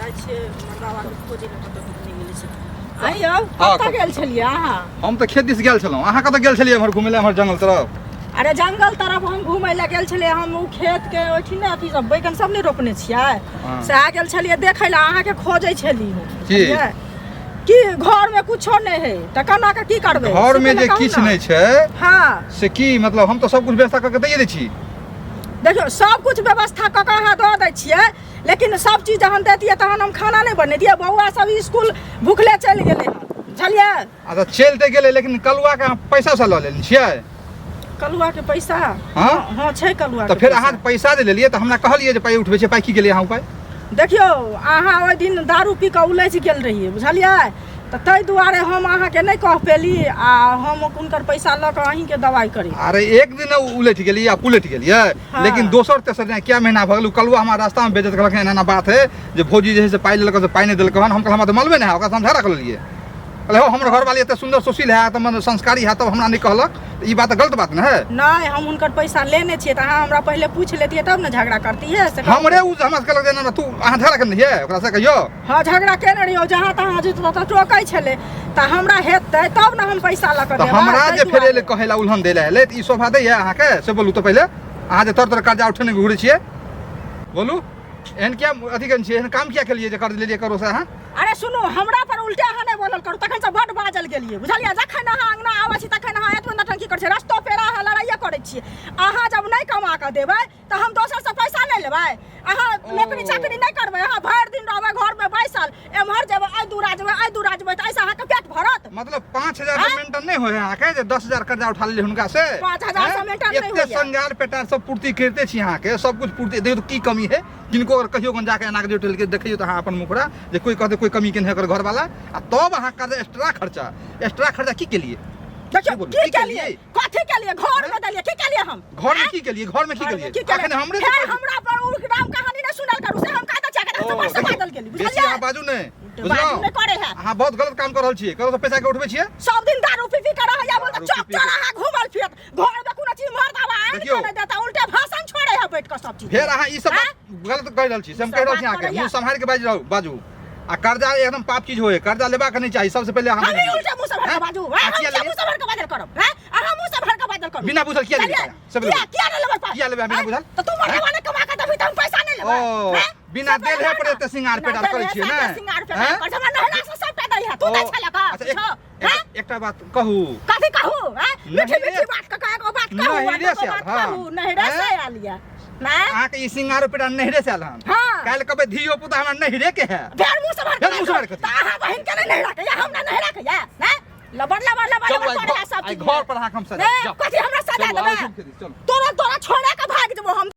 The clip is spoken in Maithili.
जाय छे मरदावा के खोजे ले कत नहीं मिले छे आइयो कत गेल छलिए अहाँ हम तो खेत दिस गेल छलौ अहाँ कत गेल छलिए हमर घुमै ले हमर जंगल तरफ अरे जंगल तरफ हम घुमै ले गेल छलिए हम उ खेत के ओठी ने अथी सब बैगन सब नहीं रोपने छियै सएह गेल छलिए देखै ले अहाँ के खोजै छली कि घर में कुछो नहीं है त कना के की करबे घर में जे किछ नहीं छै हां से की मतलब हम तो सब कुछ व्यवस्था करके दै छी देखियो सब कुछ व्यवस्था क के अहाँ द दै छियै लेकिन सब चीज जहन देतिए तहन हम खाना नहीं बनैतिए बौआ सब स्कूल भूखले चल गेले बुझलिए अच्छा चलते गेले लेकिन कलुआ के पैसा से ल लेने छियै कलुआ के पैसा हां हां छै कलुआ तो फिर अहाँ पैसा जे लेलिए त हमरा कहलिए जे पाई उठबै छै पाई की गेलिए अहाँ पाई देखियो अहाँ ओइ दिन दारू पी के उलझ गेल रहिए बुझलिए त तै दुआरे हम अहाँ के नहीं कह पेली आ हम उनकर पैसा ल के अहीं के दवाई करी अरे एक दिन उलझ गेली या पुलट गेलिए लेकिन दोसर तेसर दिन क्या महीना भ गेल कलुआ हमरा रास्ता में बेजत कहलक एना बात है जे भौजी जे है से पाई लेलक से पाई नहीं देलक हम कहल हमरा त मालूम नहीं है ओकरा समझा रख लेलिए अरे हो हमर घर वाली एते सुंदर सुशील है त मन संस्कारी है तब हमरा नहीं कहलक ई बात गलत बात न है नहीं हम उनकर पैसा लेने छिए त अहाँ हमरा पहले पूछ लेतिए तब न झगड़ा करती है से हमरे उ हमरा कहलक देना तू अहाँ झगड़ा करने है ओकरा से कहियो हां झगड़ा केने रहियो जहां तहां जे त टोकै छले त हमरा हेतै तब न हम पैसा ल के देब त हमरा जे फेरे ले कहेला उल्हन देले ले त ई शोभा दै है अहाँ के से बोलू तो पहले अहाँ जे तर कर्जा उठने घुरे छिए बोलू एहन क्या अथी कन छिए एहन काम क्या केलिए जे कर्ज लेलिए करो से अहाँ अरे सुनो हमरा पर उल्टा अहाँ नहीं बोलल करू तखन से बड बाजल गेलिए बुझलिए जखन अहाँ अंगना आबै छी तखन अहाँ एतबे नटंकी करै छी रस्तो पेरा अहाँ लड़ाइया करै छिए अहाँ जब नहीं कमा के देबै त हम दोसर से पैसा नहीं लेबै अहाँ नौकरी चाकरी नहीं करबै अहाँ भर दिन रहबै घर में बैसल एमहर जेबै आई दूरा जेबै त ऐसा अहाँ के पेट भरत मतलब 5000 से मेंटेन नहीं होय अहाँ के जे 10000 कर्जा उठा लेली हुनका से 5000 से मेंटेन नहीं होय एते संगार पेटार सब पूर्ति करते छी अहाँ के सब कुछ पूर्ति देखियो तो की कमी है किनको अगर कहियो गन जाके एना के जोटल के देखियो त अहाँ अपन मुखरा जे कोई कहते कोई कमी केन है कर घर वाला आ तब अहाँ कर एक्स्ट्रा खर्चा की के लिए देखियो की के लिए कथि के लिए घर में देलिए की के लिए हम घर में की के लिए अखन हमरे से हमरा पर उल्टाम कहानी न सुनल करू से हम कहता छै के समझ से बादल गेली बुझलिए अहाँ बाजू नहीं बुझलो नहीं करे है अहाँ बहुत गलत काम कर रहल छी करो तो पैसा के उठबै छिए सब दिन दारू पी के रह जा बोल चुप अहाँ घुमल फिरत घर में कोनो चीज मार दवा आन कर देता उल्टा भाषण छोड़े है बैठ के सब चीज फिर अहाँ ई सब गलत कह रहल छी हम कह रहल छी अहाँ के मुंह संभाल के बाजू आ कर्जा एकदम पाप चीज होय कर्जा लेबा के नहीं चाहिए सबसे पहले हम उल्टा मुंह से भर के बाजू मुंह से भर के बादल करब अहाँ मुंह से भर के बादल करब बिना बुझल किया लेबा सब क्या लेबा किया लेबा बिना बुझल तो तुम मरवाने कमा के देबी त हम पैसा नहीं लेबा बिना देल है पड़े त सिंगार पेटार करै छियै ना सिंगार पेटार कर हमरा नहला से सब दै है तू दै छला का अच्छा एकटा बात कहू कथि कहू मीठी मीठी बात का कहू बात कहू नहीं रे से आलिया ना आ के ई सिंगार पेटार नहरे से आल हम काल कबे धियो पुता हमरा नहरे के है फेर मुंह से भर के अहाँ बहन के नहीं नहरा के या हमरा नहरा के या ना लबर करे सब घर पर हम सजा कथि हमरा सजा देबे तोरा छोड़े के भाग जबो हम